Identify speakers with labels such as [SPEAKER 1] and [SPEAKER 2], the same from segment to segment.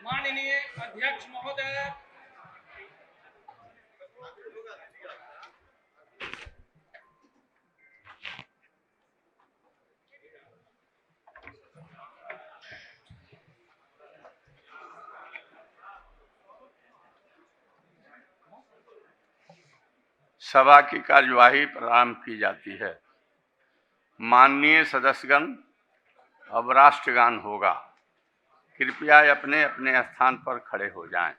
[SPEAKER 1] माननीय अध्यक्ष महोदय,
[SPEAKER 2] सभा की कार्यवाही प्रारंभ की जाती है। माननीय सदस्यगण, अब राष्ट्रगान होगा। कृपया अपने अपने स्थान पर खड़े हो जाएं।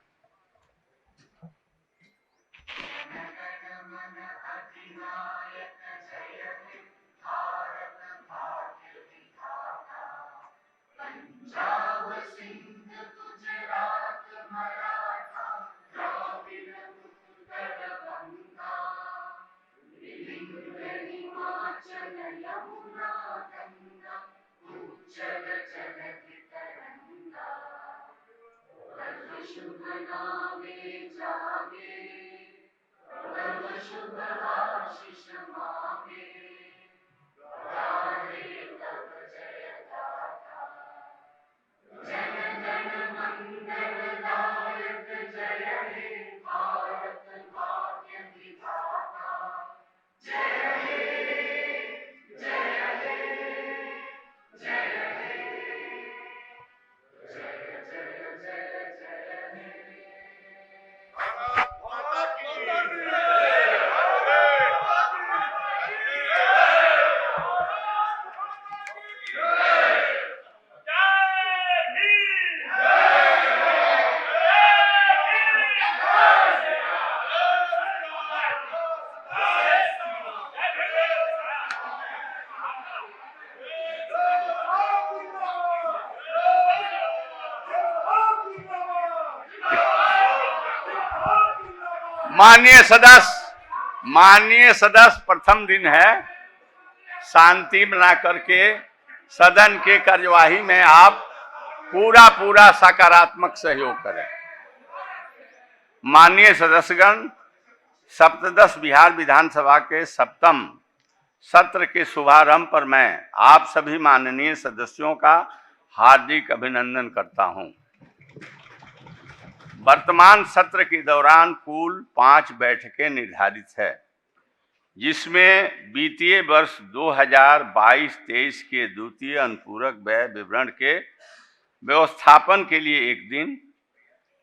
[SPEAKER 2] माननीय सदस्य, प्रथम दिन है। शांति बना करके सदन के कार्यवाही में आप पूरा सकारात्मक सहयोग करें। माननीय सदस्यगण, सप्तदश बिहार विधानसभा के 7वें सत्र के शुभारंभ पर मैं आप सभी माननीय सदस्यों का हार्दिक अभिनंदन करता हूं। वर्तमान सत्र के दौरान कुल 5 बैठकें निर्धारित है, जिसमें वित्तीय वर्ष 2022-23 के द्वितीय अनुपूरक व्यय विवरण के व्यवस्थापन के लिए 1 दिन,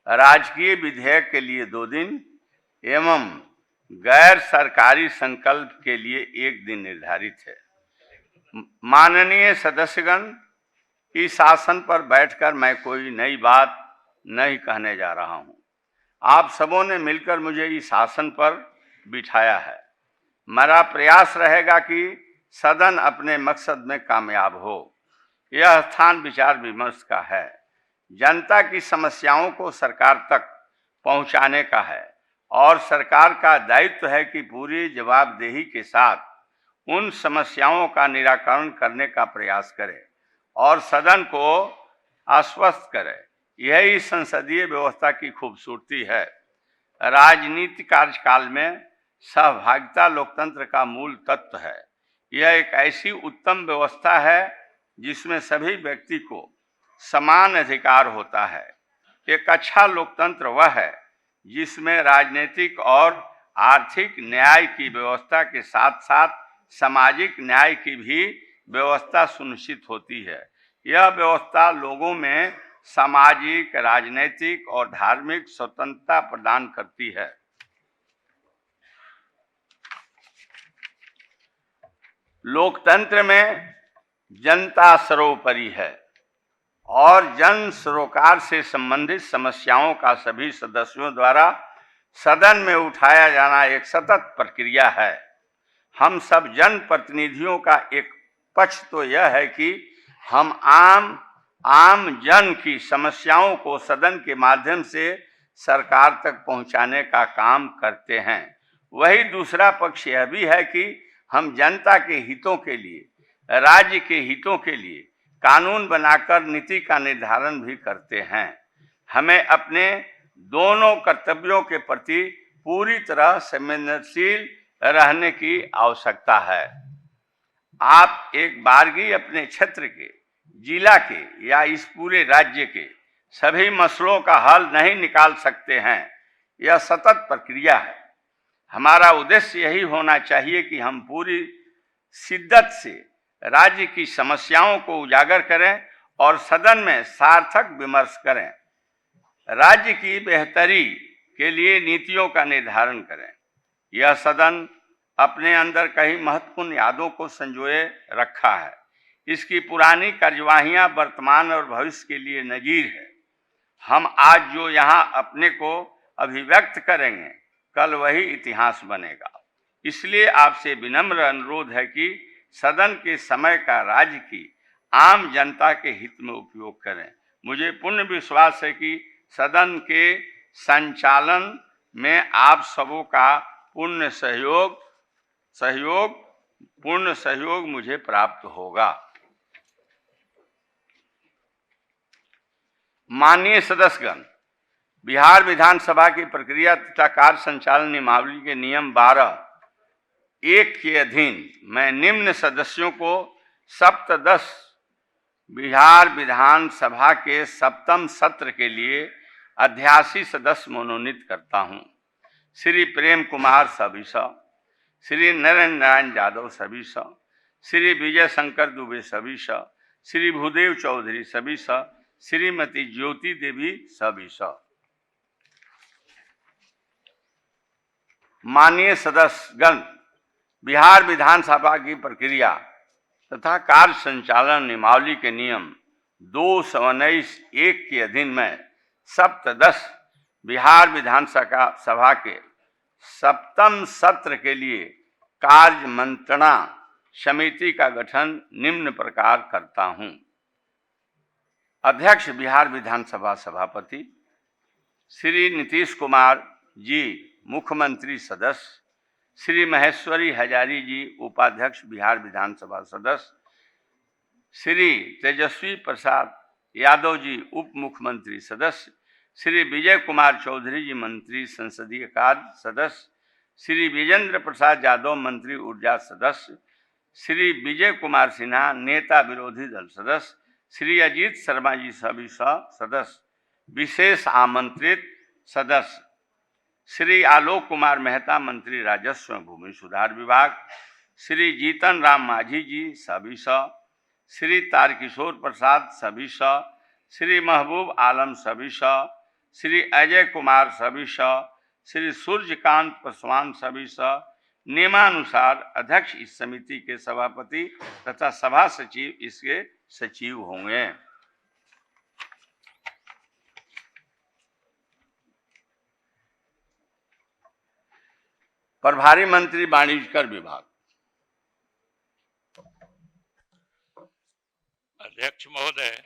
[SPEAKER 2] राजकीय विधेयक के लिए 2 दिन एवं गैर सरकारी संकल्प के लिए 1 दिन निर्धारित है। माननीय सदस्यगण, इस आसन पर बैठकर मैं कोई नई बात नहीं कहने जा रहा हूं। आप सबों ने मिलकर मुझे इस आसन पर बिठाया है। मेरा प्रयास रहेगा कि सदन अपने मकसद में कामयाब हो। यह स्थान विचार विमर्श का है, जनता की समस्याओं को सरकार तक पहुंचाने का है और सरकार का दायित्व है कि पूरी जवाबदेही के साथ उन समस्याओं का निराकरण करने का प्रयास करे और सदन को आश्वस्त करे। यही संसदीय व्यवस्था की खूबसूरती है। राजनीतिक कार्यकाल में सहभागिता लोकतंत्र का मूल तत्व है। यह एक ऐसी उत्तम व्यवस्था है जिसमें सभी व्यक्ति को समान अधिकार होता है। एक अच्छा लोकतंत्र वह है जिसमें राजनीतिक और आर्थिक न्याय की व्यवस्था के साथ साथ सामाजिक न्याय की भी व्यवस्था सुनिश्चित होती है। यह व्यवस्था लोगों में सामाजिक, राजनीतिक और धार्मिक स्वतंत्रता प्रदान करती है। लोकतंत्र में जनता सर्वोपरि है और जन सरोकार से संबंधित समस्याओं का सभी सदस्यों द्वारा सदन में उठाया जाना एक सतत प्रक्रिया है। हम सब जन प्रतिनिधियों का एक पक्ष तो यह है कि हम आम जन की समस्याओं को सदन के माध्यम से सरकार तक पहुंचाने का काम करते हैं। वही दूसरा पक्ष यह भी है कि हम जनता के हितों के लिए, राज्य के हितों के लिए कानून बनाकर नीति का निर्धारण भी करते हैं। हमें अपने दोनों कर्तव्यों के प्रति पूरी तरह संवेदनशील रहने की आवश्यकता है। आप एक बारगी अपने क्षेत्र के, जिला के या इस पूरे राज्य के सभी मसलों का हल नहीं निकाल सकते हैं। यह सतत प्रक्रिया है। हमारा उद्देश्य यही होना चाहिए कि हम पूरी शिद्दत से राज्य की समस्याओं को उजागर करें और सदन में सार्थक विमर्श करें, राज्य की बेहतरी के लिए नीतियों का निर्धारण करें। यह सदन अपने अंदर कई महत्वपूर्ण यादों को संजोए रखा है। इसकी पुरानी कार्यवाहियां वर्तमान और भविष्य के लिए नजीर है। हम आज जो यहाँ अपने को अभिव्यक्त करेंगे, कल वही इतिहास बनेगा। इसलिए आपसे विनम्र अनुरोध है कि सदन के समय का राज्य की आम जनता के हित में उपयोग करें। मुझे पूर्ण विश्वास है कि सदन के संचालन में आप सबों का पूर्ण सहयोग मुझे प्राप्त होगा। माननीय सदस्यगण, बिहार विधानसभा की प्रक्रिया तथा कार्य संचालन नियमावली के नियम 12(1) के अधीन मैं निम्न सदस्यों को सप्तदश बिहार विधानसभा के 7वें सत्र के लिए अध्यासी सदस्य मनोनीत करता हूं। श्री प्रेम कुमार सविसा, श्री नरेंद्र नारायण यादव सविसा, श्री विजय शंकर दुबे सविसा, श्री भूदेव चौधरी सविसा, श्रीमती ज्योति देवी सविसा। माननीय सदस्यगण, बिहार विधानसभा की प्रक्रिया तथा कार्य संचालन नियमावली के नियम 219(1) के अधीन में सप्तदश बिहार विधानसभा के 7वें सत्र के लिए कार्य मंत्रणा समिति का गठन निम्न प्रकार करता हूं। अध्यक्ष बिहार विधानसभा सभापति श्री नीतीश कुमार जी, मुख्यमंत्री सदस्य श्री महेश्वरी हजारी जी, उपाध्यक्ष बिहार विधानसभा सदस्य श्री तेजस्वी प्रसाद यादव जी, उप मुख्यमंत्री सदस्य श्री विजय कुमार चौधरी जी, मंत्री संसदीय कार्य सदस्य श्री विजेंद्र प्रसाद यादव, मंत्री ऊर्जा सदस्य श्री विजय कुमार सिन्हा, नेता विरोधी दल सदस्य श्री अजीत शर्मा जी सभी सदस्य, विशेष आमंत्रित सदस्य श्री आलोक कुमार मेहता, मंत्री राजस्व एवं भूमि सुधार विभाग श्री जीतन राम मांझी जी सभी श्री तारकिशोर प्रसाद सभी श्री महबूब आलम सभी श्री अजय कुमार सभी श्री सूर्यकांत पासवान सभी नियमानुसार अध्यक्ष इस समिति के सभापति तथा सभा सचिव इसके सचिव होंगे। प्रभारी मंत्री वाणिज्यकर विभाग।
[SPEAKER 3] अध्यक्ष महोदय,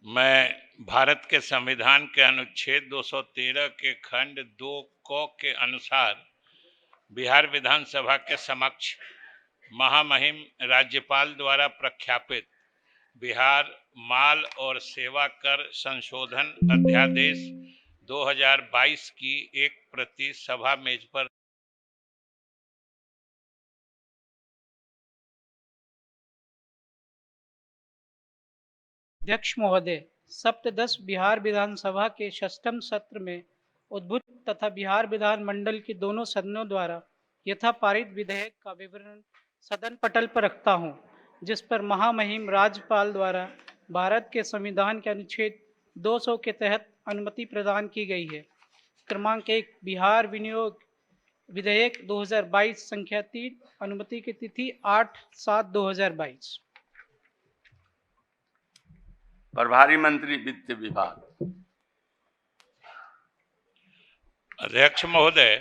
[SPEAKER 3] मैं भारत के संविधान के अनुच्छेद 213 के खंड 2 क के अनुसार बिहार विधानसभा के समक्ष महामहिम राज्यपाल द्वारा प्रख्यापित बिहार माल और सेवा कर संशोधन अध्यादेश 2022 की एक प्रति सभा मेज पर
[SPEAKER 4] अध्यक्ष महोदय, सप्तदश बिहार विधानसभा के 6वें सत्र में उद्भूत तथा बिहार विधान मंडल के दोनों सदनों द्वारा यथा पारित विधेयक का विवरण सदन पटल पर रखता हूं, जिस पर महामहिम राज्यपाल द्वारा भारत के संविधान के अनुच्छेद 200 के तहत अनुमति प्रदान की गई है। क्रमांक 1, बिहार विनियोग विधेयक 2022 संख्या 3, अनुमति की तिथि 8/7/2022।
[SPEAKER 2] प्रभारी मंत्री वित्त विभाग।
[SPEAKER 3] अध्यक्ष महोदय,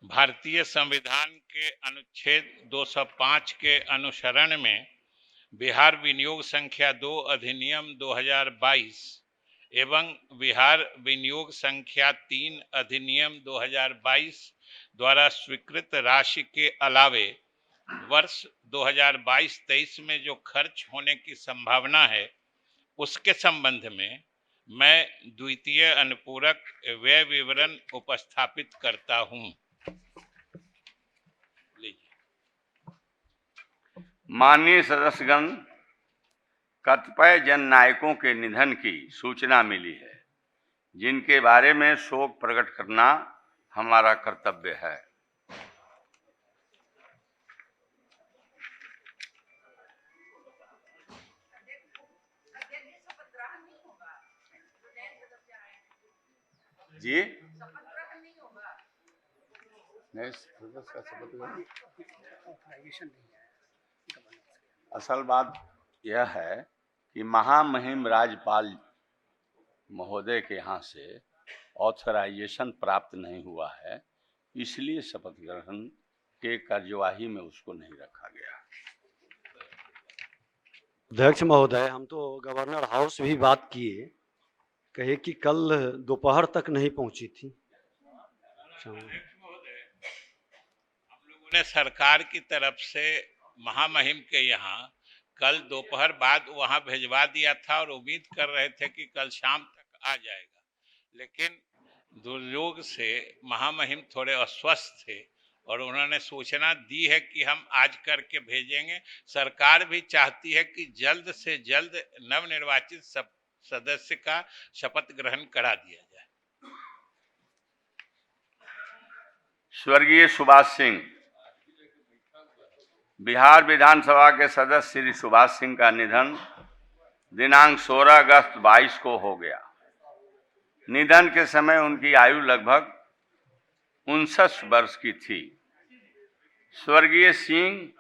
[SPEAKER 3] भारतीय संविधान के अनुच्छेद 205 के अनुसरण में बिहार विनियोग संख्या 2 अधिनियम 2022 एवं बिहार विनियोग संख्या 3 अधिनियम 2022 द्वारा स्वीकृत राशि के अलावे वर्ष 2022-23 में जो खर्च होने की संभावना है, उसके संबंध में मैं द्वितीय अनुपूरक व्यय विवरण उपस्थापित करता हूं।
[SPEAKER 2] माननीय सदस्यगण, कतिपय जननायकों के निधन की सूचना मिली है, जिनके बारे में शोक प्रकट करना हमारा कर्तव्य है। जी नहीं, का शपथ ग्रहण असल बात यह है कि महामहिम राज्यपाल महोदय के यहाँ से ऑथराइजेशन प्राप्त नहीं हुआ है, इसलिए शपथ ग्रहण के कार्यवाही में उसको नहीं रखा गया।
[SPEAKER 5] अध्यक्ष महोदय, हम तो गवर्नर हाउस भी बात किए, कहे कि कल दोपहर तक नहीं पहुंची थी।
[SPEAKER 3] हम लोगों ने सरकार की तरफ से महामहिम के यहाँ कल दोपहर बाद वहां भेजवा दिया था और उम्मीद कर रहे थे कि कल शाम तक आ जाएगा, लेकिन दुर्योग से महामहिम थोड़े अस्वस्थ थे और उन्होंने सूचना दी है कि हम आज करके भेजेंगे। सरकार भी चाहती है कि जल्द से जल्द नवनिर्वाचित सदस्य का शपथ ग्रहण करा दिया जाए।
[SPEAKER 2] स्वर्गीय सुभाष सिंह। बिहार विधानसभा के सदस्य श्री सुभाष सिंह का निधन दिनांक 16 अगस्त 22 को हो गया। निधन के समय उनकी आयु लगभग 59 वर्ष की थी। स्वर्गीय सिंह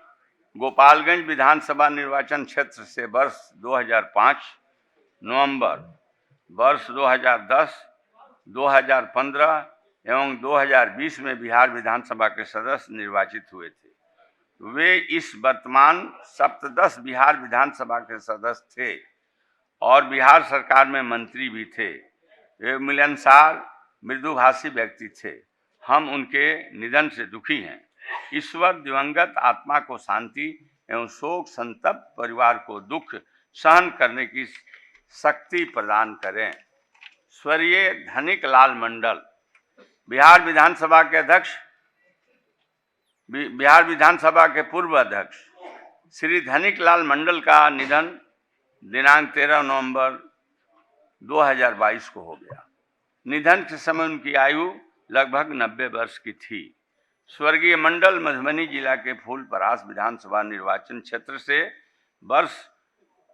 [SPEAKER 2] गोपालगंज विधानसभा निर्वाचन क्षेत्र से वर्ष 2005, नवंबर, वर्ष 2010, 2015 एवं 2020 में बिहार विधानसभा के सदस्य निर्वाचित हुए थे। वे इस वर्तमान सप्तदश बिहार विधानसभा के सदस्य थे और बिहार सरकार में मंत्री भी थे। वे मिलनसार, मृदुभाषी व्यक्ति थे। हम उनके निधन से दुखी हैं। ईश्वर दिवंगत आत्मा को शांति एवं शोक संतप्त परिवार को दुख सहन करने की शक्ति प्रदान करें। स्वर्गीय धनिक लाल मंडल। बिहार विधानसभा के अध्यक्ष, बिहार विधानसभा के पूर्व अध्यक्ष श्री धनिक लाल मंडल का निधन दिनांक 13 नवंबर 2022 को हो गया। निधन के समय उनकी आयु लगभग 90 वर्ष की थी। स्वर्गीय मंडल मधुबनी जिला के फूलपरास विधानसभा निर्वाचन क्षेत्र से वर्ष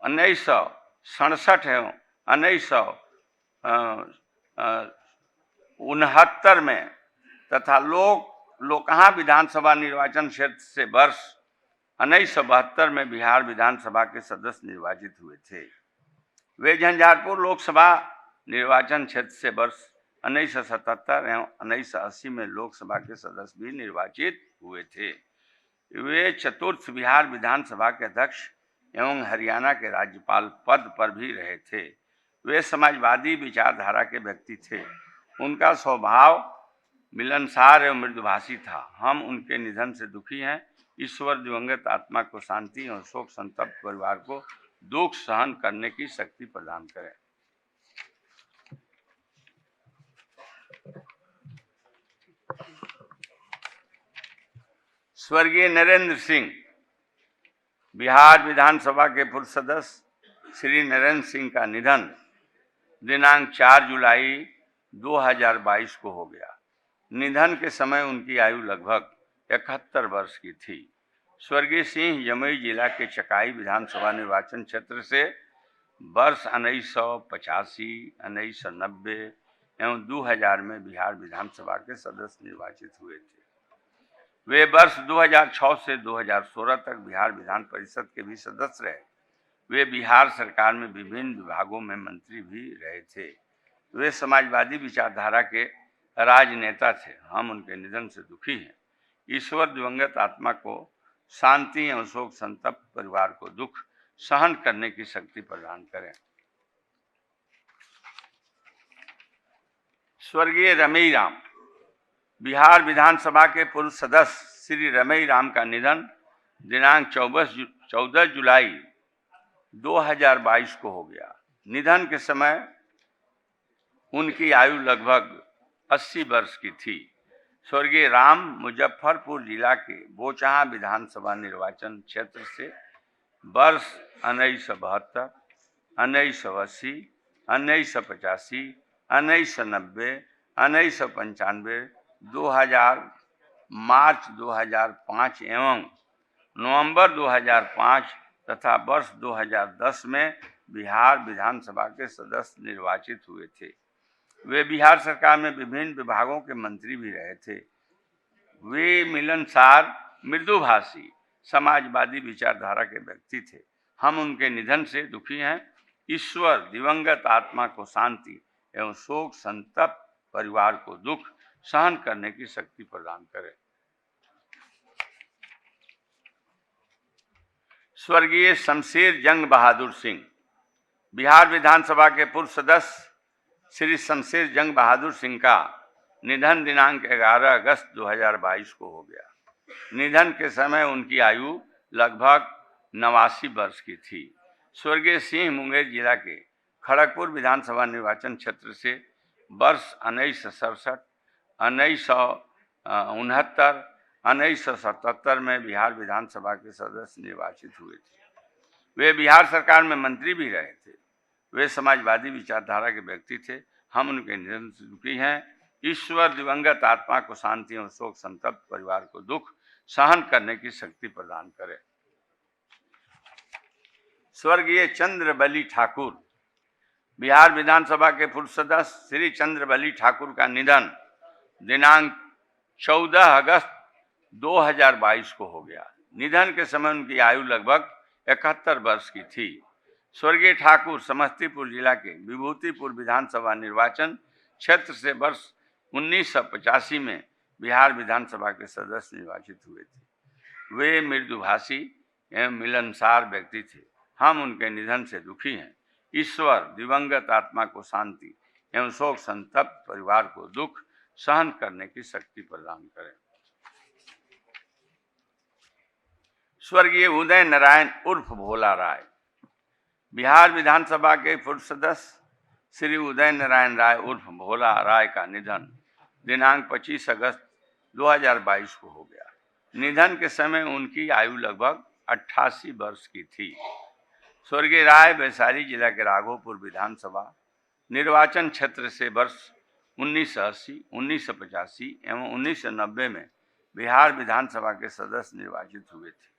[SPEAKER 2] 1967 एवं 1969 में तथा लोकहा विधानसभा निर्वाचन क्षेत्र से वर्ष 1972 में बिहार विधानसभा के सदस्य निर्वाचित हुए थे। वे झंझारपुर लोकसभा निर्वाचन क्षेत्र से वर्ष 1977 एवं 1980 में लोकसभा के सदस्य भी निर्वाचित हुए थे। वे चतुर्थ बिहार विधानसभा के अध्यक्ष एवं हरियाणा के राज्यपाल पद पर भी रहे थे। वे समाजवादी विचारधारा के व्यक्ति थे। उनका स्वभाव मिलनसार एवं मृदुभाषी था। हम उनके निधन से दुखी हैं। ईश्वर दिवंगत आत्मा को शांति और शोक संतप्त परिवार को दुख सहन करने की शक्ति प्रदान करें। स्वर्गीय नरेंद्र सिंह। बिहार विधानसभा के पूर्व सदस्य श्री नरेंद्र सिंह का निधन दिनांक 4 जुलाई 2022 को हो गया। निधन के समय उनकी आयु लगभग 71 वर्ष की थी। स्वर्गीय सिंह जमुई जिला के चकाई विधानसभा निर्वाचन क्षेत्र से वर्ष 1985, 1990 एवं 2000 में बिहार विधानसभा के सदस्य निर्वाचित हुए थे। वे वर्ष 2006 से 2016 तक बिहार विधान परिषद के भी सदस्य रहे। वे बिहार सरकार में विभिन्न विभागों में मंत्री भी रहे थे। वे समाजवादी विचारधारा के राजनेता थे। हम उनके निधन से दुखी हैं। ईश्वर दिवंगत आत्मा को शांति एवं शोक संतप्त परिवार को दुख सहन करने की शक्ति प्रदान करें। स्वर्गीय रमई राम। बिहार विधानसभा के पूर्व सदस्य श्री रमई राम का निधन दिनांक 14 जुलाई 2022 को हो गया। निधन के समय उनकी आयु लगभग 80 वर्ष की थी। स्वर्गीय राम मुजफ्फरपुर जिला के बोचहा विधानसभा निर्वाचन क्षेत्र से वर्ष 1972, 1980, 1985, 1990, 1995, 2000, मार्च 2005 एवं नवंबर 2005 तथा वर्ष 2010 में बिहार विधानसभा के सदस्य निर्वाचित हुए थे। वे बिहार सरकार में विभिन्न विभागों के मंत्री भी रहे थे। वे मिलनसार, मृदुभाषी, समाजवादी विचारधारा के व्यक्ति थे। हम उनके निधन से दुखी हैं। ईश्वर दिवंगत आत्मा को शांति एवं शोक संतप्त परिवार को दुख सहन करने की शक्ति प्रदान करे। स्वर्गीय शमशेर जंग बहादुर सिंह। बिहार विधानसभा के पूर्व सदस्य श्री शमशेर जंग बहादुर सिंह का निधन दिनांक 11 अगस्त 2022 को हो गया। निधन के समय उनकी आयु लगभग 89 वर्ष की थी। स्वर्गीय सिंह मुंगेर जिला के खड़गपुर विधानसभा निर्वाचन क्षेत्र से वर्ष 1967, 1969, 1977 में बिहार विधानसभा के सदस्य निर्वाचित हुए थे। वे बिहार सरकार में मंत्री भी रहे थे। वे समाजवादी विचारधारा के व्यक्ति थे। हम उनके निधन से दुखी हैं। ईश्वर दिवंगत आत्मा को शांति और शोक संतप्त परिवार को दुख सहन करने की शक्ति प्रदान करे। स्वर्गीय चंद्रबली ठाकुर। बिहार विधानसभा के पूर्व सदस्य श्री चंद्रबली ठाकुर का निधन दिनांक 14 अगस्त 2022 को हो गया। निधन के समय उनकी आयु लगभग 71 वर्ष की थी। स्वर्गीय ठाकुर समस्तीपुर जिला के विभूतिपुर विधानसभा निर्वाचन क्षेत्र से वर्ष 1985 में बिहार विधानसभा के सदस्य निर्वाचित हुए थे। वे मृदुभाषी एवं मिलनसार व्यक्ति थे। हम उनके निधन से दुखी हैं। ईश्वर दिवंगत आत्मा को शांति एवं शोक संतप्त परिवार को दुख सहन करने की शक्ति प्रदान करें। स्वर्गीय उदय नारायण उर्फ भोला राय। बिहार विधानसभा के पूर्व सदस्य श्री उदय नारायण राय उर्फ भोला राय का निधन दिनांक 25 अगस्त 2022 को हो गया। निधन के समय उनकी आयु लगभग 88 वर्ष की थी। स्वर्गीय राय वैशाली जिला के राघोपुर विधानसभा निर्वाचन क्षेत्र से वर्ष 1980, 1985 एवं 1990 में बिहार विधानसभा के सदस्य निर्वाचित हुए थे।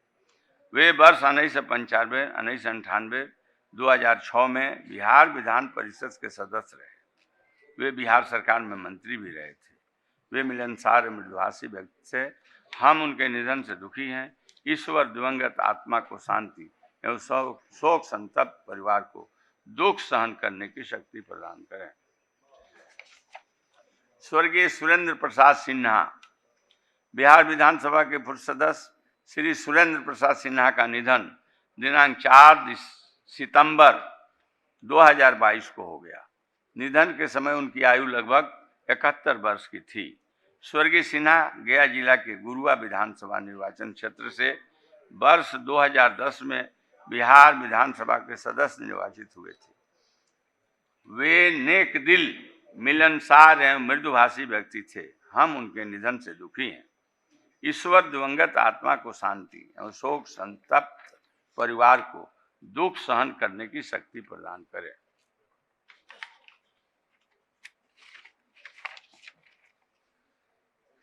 [SPEAKER 2] वे वर्ष 1995, 1998, 2006 में बिहार विधान परिषद के सदस्य रहे। वे बिहार सरकार में मंत्री भी रहे थे। वे मिलनसार मृदुभाषी व्यक्ति थे। हम उनके निधन से दुखी हैं। ईश्वर दिवंगत आत्मा को शांति एवं शोक संतप्त परिवार को दुख सहन करने की शक्ति प्रदान करें। स्वर्गीय सुरेंद्र प्रसाद सिन्हा। बिहार विधानसभा के पूर्व सदस्य श्री सुरेंद्र प्रसाद सिन्हा का निधन दिनांक 4 सितंबर 2022 को हो गया। निधन के समय उनकी आयु लगभग 71 वर्ष की थी। स्वर्गीय सिन्हा गया जिला के गुरुआ विधानसभा निर्वाचन क्षेत्र से वर्ष 2010 में बिहार विधानसभा के सदस्य निर्वाचित हुए थे। वे नेक दिल, मिलनसार एवं मृदुभाषी व्यक्ति थे। हम उनके निधन से दुखी हैं। ईश्वर दिवंगत आत्मा को शांति एवं शोक संतप्त परिवार को दुख सहन करने की शक्ति प्रदान करे।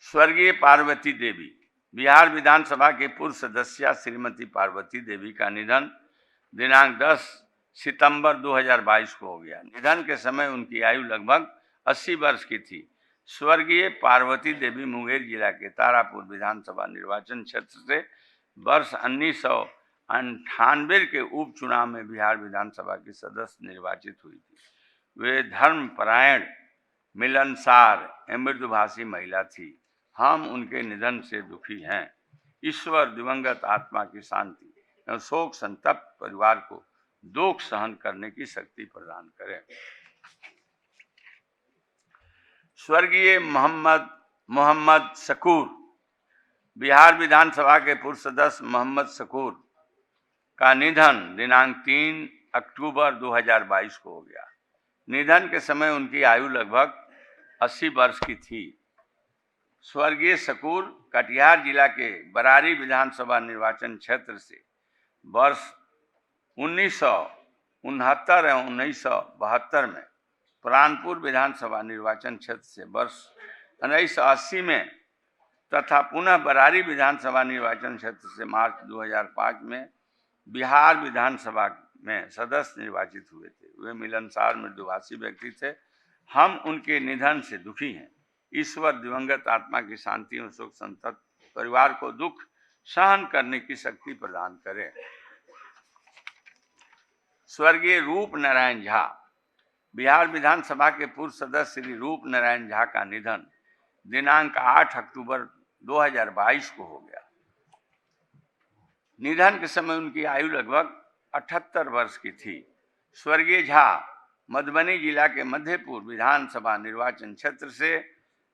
[SPEAKER 2] स्वर्गीय पार्वती देवी। बिहार विधानसभा के पूर्व सदस्य श्रीमती पार्वती देवी का निधन दिनांक 10 सितंबर 2022 को हो गया। निधन के समय उनकी आयु लगभग 80 वर्ष की थी। स्वर्गीय पार्वती देवी मुंगेर जिला के तारापुर विधानसभा निर्वाचन क्षेत्र से वर्ष 1998 के उपचुनाव में बिहार विधानसभा की सदस्य निर्वाचित हुई थी। वे धर्मपरायण, मिलनसार एवं मृदुभाषी महिला थी। हम उनके निधन से दुखी हैं। ईश्वर दिवंगत आत्मा की शांति एवं शोक संतप्त परिवार को दुख सहन करने की शक्ति प्रदान करें। स्वर्गीय मोहम्मद शकूर। बिहार विधानसभा के पूर्व सदस्य मोहम्मद शकूर का निधन दिनांक 3 अक्टूबर 2022 को हो गया। निधन के समय उनकी आयु लगभग 80 वर्ष की थी। स्वर्गीय शकूर कटिहार जिला के बरारी विधानसभा निर्वाचन क्षेत्र से वर्ष 1969 एवं 1972 में प्राणपुर विधानसभा निर्वाचन क्षेत्र से वर्ष 1980 में तथा पुनः बरारी विधानसभा निर्वाचन क्षेत्र से मार्च 2005 में बिहार विधानसभा में सदस्य निर्वाचित हुए थे। वे मिलनसार मृदुभाषी व्यक्ति थे। हम उनके निधन से दुखी हैं। ईश्वर दिवंगत आत्मा की शांति और सुख संतप्त परिवार को दुख सहन करने की शक्ति प्रदान करे। स्वर्गीय रूप नारायण झा, बिहार विधानसभा के पूर्व सदस्य श्री रूप नारायण झा का निधन दिनांक 8 अक्टूबर 2022 को हो गया। निधन के समय उनकी आयु लगभग 78 वर्ष की थी। स्वर्गीय झा मधुबनी जिला के मधेपुर विधानसभा निर्वाचन क्षेत्र से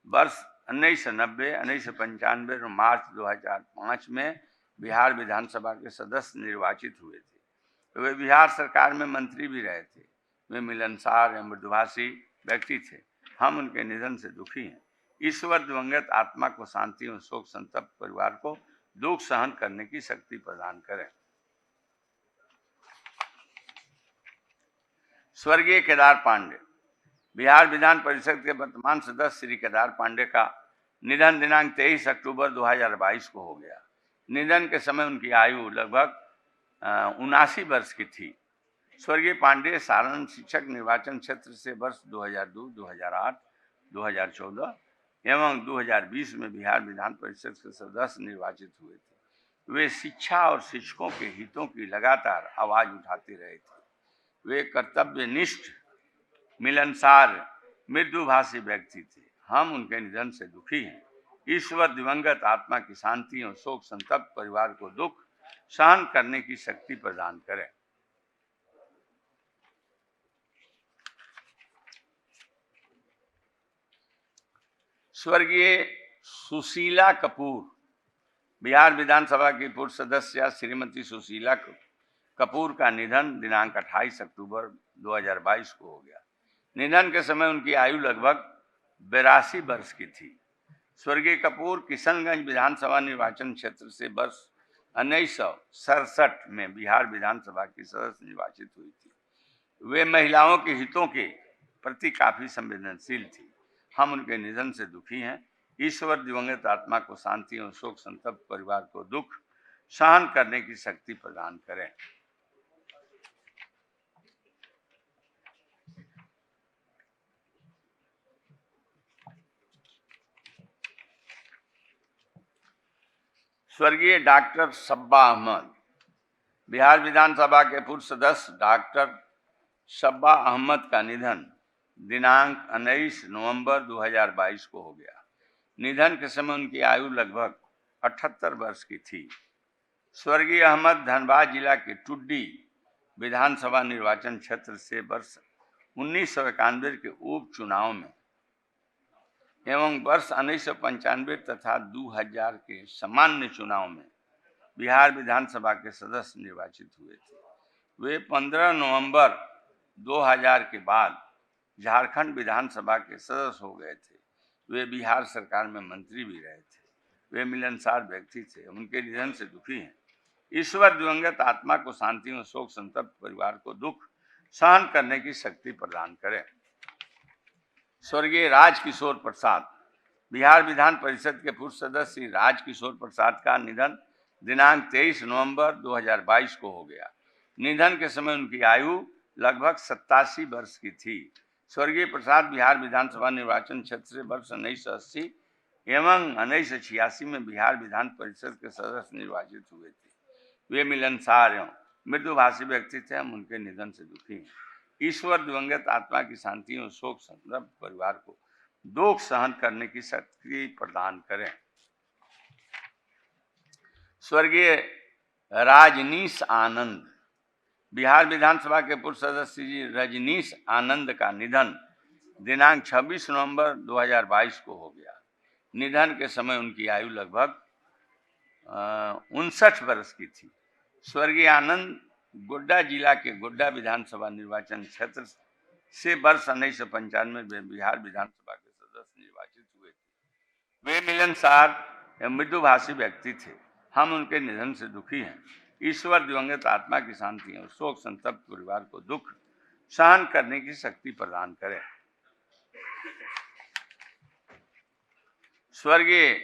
[SPEAKER 2] वर्ष 1990, 1995 और मार्च 2005 में बिहार विधानसभा के सदस्य निर्वाचित हुए थे। वे बिहार सरकार में मंत्री भी रहे थे। वे मिलनसार एवं मृदुभाषी व्यक्ति थे। हम उनके निधन से दुखी हैं। ईश्वर दिवंगत आत्मा को शांति और शोक संतप्त परिवार को दुख सहन करने की शक्ति प्रदान करें। स्वर्गीय केदार पांडे, बिहार विधान परिषद के वर्तमान सदस्य श्री केदार पांडे का निधन दिनांक 23 अक्टूबर 2022 को हो गया। निधन के समय उनकी आयु लगभग 79 वर्ष की थी। स्वर्गीय पांडे सारण शिक्षक निर्वाचन क्षेत्र से वर्ष 2002, 2008, 2014 एवं 2020 में बिहार विधान परिषद के सदस्य निर्वाचित हुए थे। वे शिक्षा और शिक्षकों के हितों की लगातार आवाज उठाते रहे थे। वे कर्तव्यनिष्ठ, मिलनसार, मृदुभाषी व्यक्ति थे। हम उनके निधन से दुखी हैं। ईश्वर दिवंगत आत्मा की शांति और शोक संतप्त परिवार को दुख सहन करने की शक्ति प्रदान करें। स्वर्गीय सुशीला कपूर, बिहार विधानसभा की पूर्व सदस्य श्रीमती सुशीला कपूर का निधन दिनांक 28 अक्टूबर 2022 को हो गया। निधन के समय उनकी आयु लगभग 82 वर्ष की थी। स्वर्गीय कपूर किशनगंज विधानसभा निर्वाचन क्षेत्र से वर्ष 1967 में बिहार विधानसभा की सदस्य निर्वाचित हुई थी। वे महिलाओं के हितों के प्रति काफी संवेदनशील थी। हम उनके निधन से दुखी हैं। ईश्वर दिवंगत आत्मा को शांति और शोक संतप्त परिवार को दुख सहन करने की शक्ति प्रदान करें। स्वर्गीय डॉक्टर सब्बा अहमद, बिहार विधानसभा के पूर्व सदस्य डॉक्टर सब्बा अहमद का निधन दिनांक 19 नवंबर 2022 को हो गया। निधन के समय उनकी आयु लगभग 78 वर्ष की थी। स्वर्गीय अहमद धनबाद जिला के टुड्डी विधानसभा निर्वाचन क्षेत्र से वर्ष 1991 के उपचुनाव में एवं वर्ष 1995 तथा 2000 के सामान्य चुनाव में बिहार विधानसभा के सदस्य निर्वाचित हुए थे। वे 15 नवंबर 2000 के बाद झारखंड विधानसभा के सदस्य हो गए थे। वे बिहार सरकार में मंत्री भी रहे थे। वे मिलनसार व्यक्ति थे। उनके निधन से दुखी हैं। ईश्वर दिवंगत आत्मा को शांति और शोक संतप्त परिवार को दुख सहन करने की शक्ति प्रदान करें। स्वर्गीय राजकिशोर प्रसाद, बिहार विधान परिषद के पूर्व सदस्य राजकिशोर प्रसाद का निधन दिनांक 23 नवंबर 2022 को हो गया। निधन के समय उनकी आयु लगभग 87 वर्ष की थी। स्वर्गीय प्रसाद बिहार विधानसभा निर्वाचन क्षेत्र से वर्ष 1980 एवं 1986 में बिहार विधान परिषद के सदस्य निर्वाचित हुए थे। वे मिलनसार एवं मृदुभाषी व्यक्ति थे। हम उनके निधन से दुखी हैं। ईश्वर दिवंगत आत्मा की शांति और शोक संतप्त परिवार को दुख सहन करने की शक्ति प्रदान करें। स्वर्गीय रजनीश आनंद, बिहार विधानसभा के पूर्व सदस्य श्री रजनीश आनंद का निधन दिनांक 26 नवंबर 2022 को हो गया। निधन के समय उनकी आयु लगभग 59 वर्ष की थी। स्वर्गीय आनंद गोड्डा जिला के गोड्डा विधानसभा निर्वाचन क्षेत्र से वर्ष 1995 में बिहार विधानसभा के सदस्य निर्वाचित हुए थे। वे मिलनसार एवं मृदुभाषी व्यक्ति थे। हम उनके निधन से दुखी हैं। ईश्वर दिवंगत आत्मा की शांति और शोक संतप्त परिवार को दुख सहन करने की शक्ति प्रदान करें। स्वर्गीय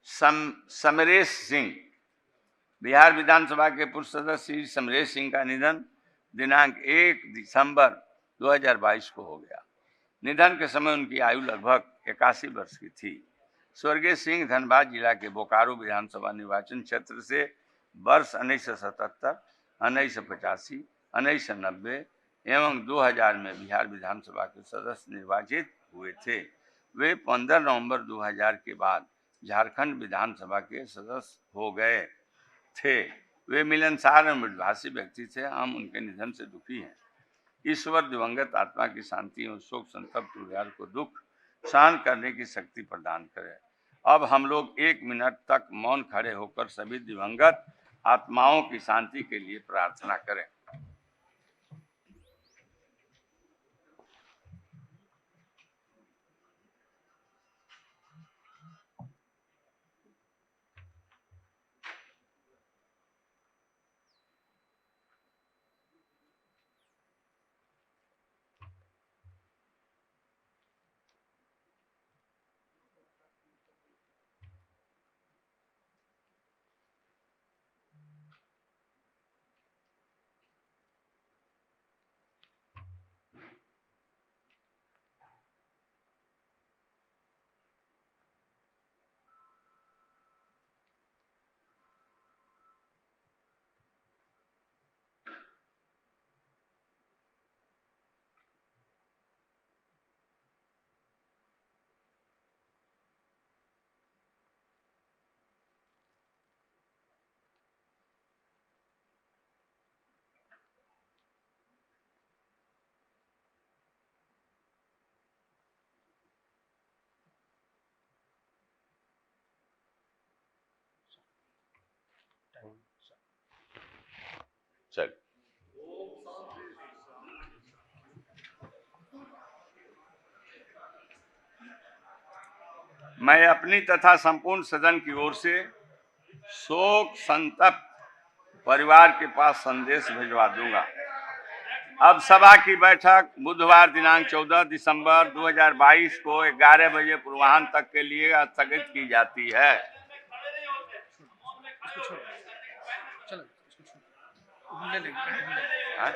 [SPEAKER 2] समरेश सिंह, बिहार विधानसभा के पूर्व सदस्य श्री समरेश सिंह का निधन दिनांक 1 दिसंबर 2022 को हो गया। निधन के समय उनकी आयु लगभग 81 वर्ष की थी। स्वर्गीय सिंह धनबाद जिला के बोकारो विधानसभा निर्वाचन क्षेत्र से वर्ष 1977, 1985, 1990 एवं 2000 में बिहार विधानसभा के सदस्य निर्वाचित हुए थे। वे 15 नवंबर 2000 के बाद झारखंड विधानसभा के सदस्य हो गए थे। वे मिलनसार और मृदुभाषी व्यक्ति थे। हम उनके निधन से दुखी हैं। ईश्वर दिवंगत आत्मा की शांति एवं शोक संतप्त परिवार को दुख सहन करने की शक्ति प्रदान करे। अब हम लोग 1 मिनट तक मौन खड़े होकर सभी दिवंगत आत्माओं की शांति के लिए प्रार्थना करें। चल मैं अपनी तथा संपूर्ण सदन की ओर से शोक संतप्त परिवार के पास संदेश भिजवा दूंगा। अब सभा की बैठक बुधवार दिनांक 14 दिसंबर 2022 को 11 बजे पूर्वाह्न तक के लिए स्थगित की जाती है। हाँ?